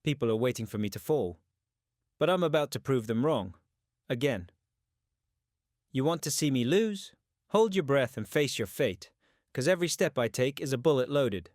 People are waiting for me to fall. But I'm about to prove them wrong. Again. You want to see me lose? Hold your breath and face your fate, 'cause every step I take is a bullet loaded.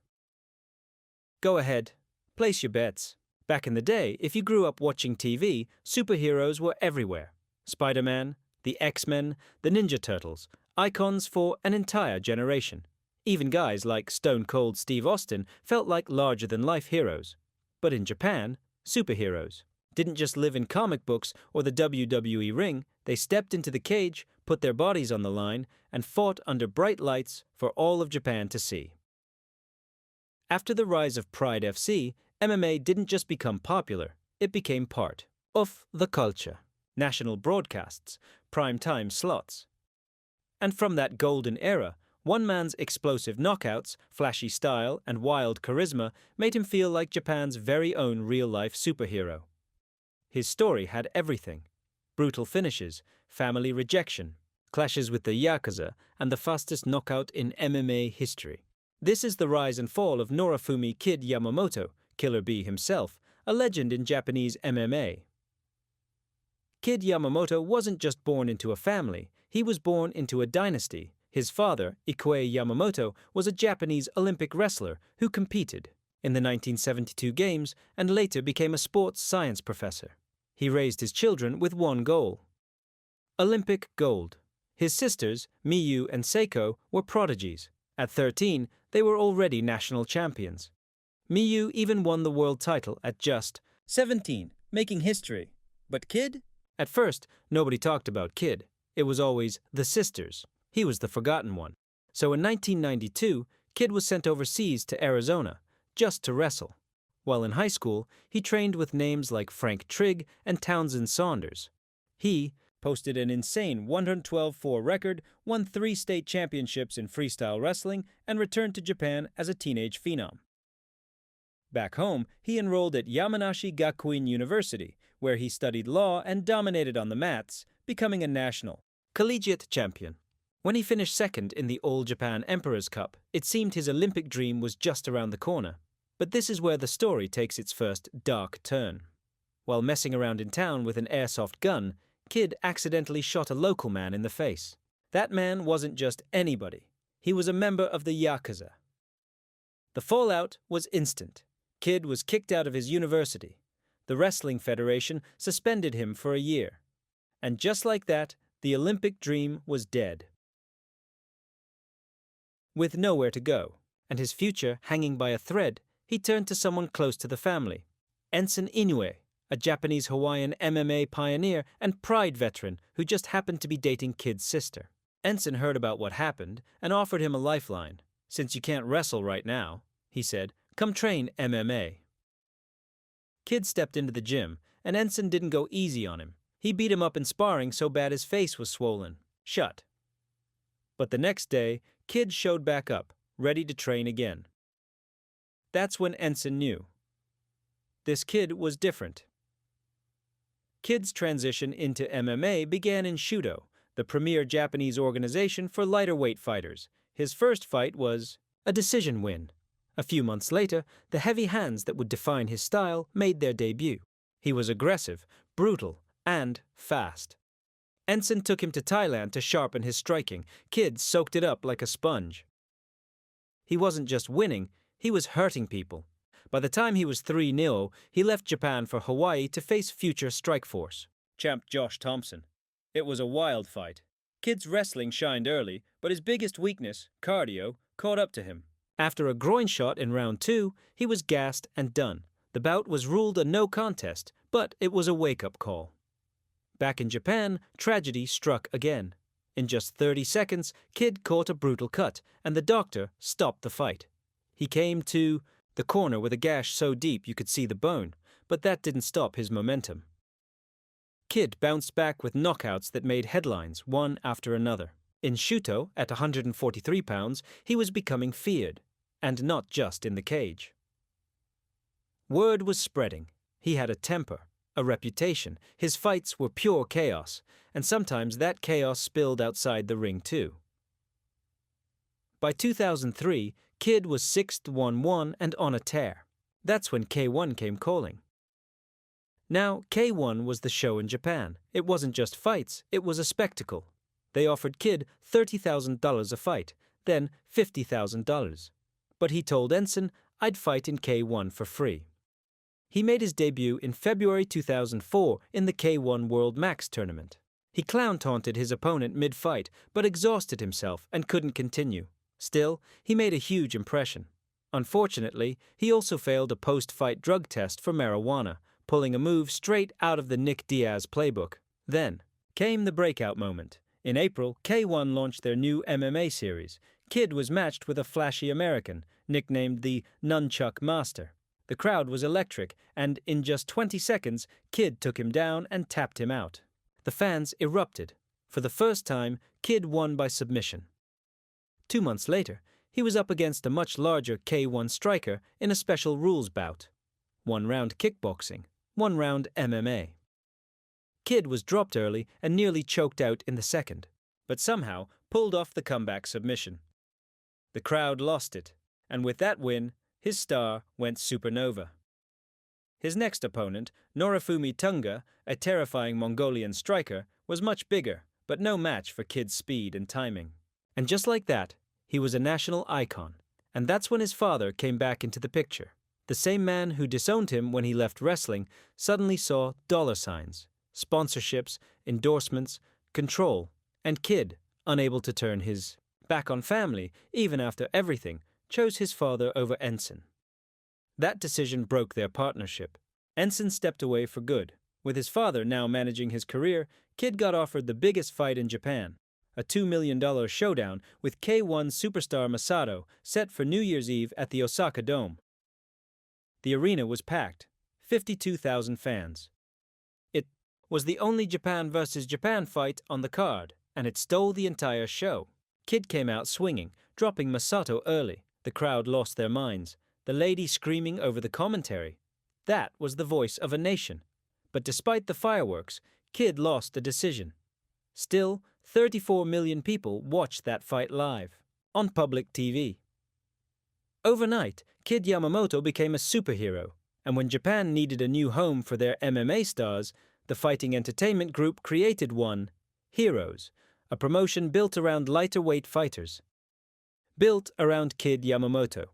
Go ahead. Place your bets. Back in the day, if you grew up watching TV, superheroes were everywhere. Spider-Man, the X-Men, the Ninja Turtles, icons for an entire generation. Even guys like Stone Cold Steve Austin felt like larger-than-life heroes. But in Japan, superheroes didn't just live in comic books or the WWE ring, they stepped into the cage, put their bodies on the line, and fought under bright lights for all of Japan to see. After the rise of Pride FC, MMA didn't just become popular, it became part of the culture. National broadcasts, prime-time slots. And from that golden era, one man's explosive knockouts, flashy style, and wild charisma made him feel like Japan's very own real-life superhero. His story had everything: brutal finishes, family rejection, clashes with the Yakuza, and the fastest knockout in MMA history. This is the rise and fall of Norifumi Kid Yamamoto, Killer B himself, a legend in Japanese MMA. Kid Yamamoto wasn't just born into a family, he was born into a dynasty. His father, Ikuei Yamamoto, was a Japanese Olympic wrestler who competed in the 1972 Games and later became a sports science professor. He raised his children with one goal: Olympic gold. His sisters, Miyu and Seiko, were prodigies. At 13, they were already national champions. Miyu even won the world title at just 17, making history. But Kid? At first, nobody talked about Kid. It was always the sisters. He was the forgotten one. So in 1992, Kid was sent overseas to Arizona, just to wrestle. While in high school, he trained with names like Frank Trigg and Townsend Saunders. He posted an insane 112-4 record, won 3 state championships in freestyle wrestling, and returned to Japan as a teenage phenom. Back home, he enrolled at Yamanashi Gakuin University, where he studied law and dominated on the mats, becoming a national collegiate champion. When he finished second in the All Japan Emperor's Cup, it seemed his Olympic dream was just around the corner. But this is where the story takes its first dark turn. While messing around in town with an airsoft gun, Kid accidentally shot a local man in the face. That man wasn't just anybody. He was a member of the Yakuza. The fallout was instant. Kid was kicked out of his university. The Wrestling Federation suspended him for a year. And just like that, the Olympic dream was dead. With nowhere to go, and his future hanging by a thread, he turned to someone close to the family, Ensign Inoue, a Japanese-Hawaiian MMA pioneer and Pride veteran who just happened to be dating Kid's sister. Ensign heard about what happened and offered him a lifeline. "Since you can't wrestle right now," he said, "come train MMA." Kid stepped into the gym, and Ensign didn't go easy on him. He beat him up in sparring so bad his face was swollen shut. But the next day, Kid showed back up, ready to train again. That's when Ensign knew. This kid was different. Kid's transition into MMA began in Shudo, the premier Japanese organization for lighter weight fighters. His first fight was a decision win. A few months later, the heavy hands that would define his style made their debut. He was aggressive, brutal, and fast. Ensign took him to Thailand to sharpen his striking. Kid soaked it up like a sponge. He wasn't just winning, he was hurting people. By the time he was 3-0, he left Japan for Hawaii to face future Strikeforce champ Josh Thompson. It was a wild fight. Kid's wrestling shined early, but his biggest weakness, cardio, caught up to him. After a groin shot in round 2, he was gassed and done. The bout was ruled a no contest, but it was a wake-up call. Back in Japan, tragedy struck again. In just 30 seconds, Kid caught a brutal cut, and the doctor stopped the fight. He came to the corner with a gash so deep you could see the bone, but that didn't stop his momentum. Kid bounced back with knockouts that made headlines, one after another. In Shuto, at 143 pounds, he was becoming feared, and not just in the cage. Word was spreading. He had a temper, a reputation. His fights were pure chaos, and sometimes that chaos spilled outside the ring too. By 2003, Kid was 6-1-1 and on a tear. That's when K1 came calling. Now, K1 was the show in Japan. It wasn't just fights, it was a spectacle. They offered Kid $30,000 a fight, then $50,000. But he told Ensign, "I'd fight in K1 for free." He made his debut in February 2004 in the K1 World Max tournament. He clown-taunted his opponent mid-fight, but exhausted himself and couldn't continue. Still, he made a huge impression. Unfortunately, he also failed a post-fight drug test for marijuana, pulling a move straight out of the Nick Diaz playbook. Then came the breakout moment. In April, K1 launched their new MMA series. Kid was matched with a flashy American, nicknamed the Nunchuck Master. The crowd was electric, and in just 20 seconds, Kid took him down and tapped him out. The fans erupted. For the first time, Kid won by submission. 2 months later, he was up against a much larger K1 striker in a special rules bout. 1 round kickboxing, 1 round MMA. Kid was dropped early and nearly choked out in the second, but somehow pulled off the comeback submission. The crowd lost it, and with that win, his star went supernova. His next opponent, Norifumi Tunga, a terrifying Mongolian striker, was much bigger, but no match for Kid's speed and timing. And just like that, he was a national icon, and that's when his father came back into the picture. The same man who disowned him when he left wrestling suddenly saw dollar signs, sponsorships, endorsements, control, and Kid, unable to turn his back on family, even after everything, chose his father over Ensign. That decision broke their partnership. Ensign stepped away for good. With his father now managing his career, Kid got offered the biggest fight in Japan, a $2 million showdown with K1 superstar Masato set for New Year's Eve at the Osaka Dome. The arena was packed, 52,000 fans. It was the only Japan versus Japan fight on the card, and it stole the entire show. Kid came out swinging, dropping Masato early. The crowd lost their minds, the lady screaming over the commentary. That was the voice of a nation. But despite the fireworks, Kid lost the decision. Still, 34 million people watched that fight live, on public TV. Overnight, Kid Yamamoto became a superhero, and when Japan needed a new home for their MMA stars, the Fighting Entertainment Group created one, Heroes, a promotion built around lighter weight fighters. Built around Kid Yamamoto.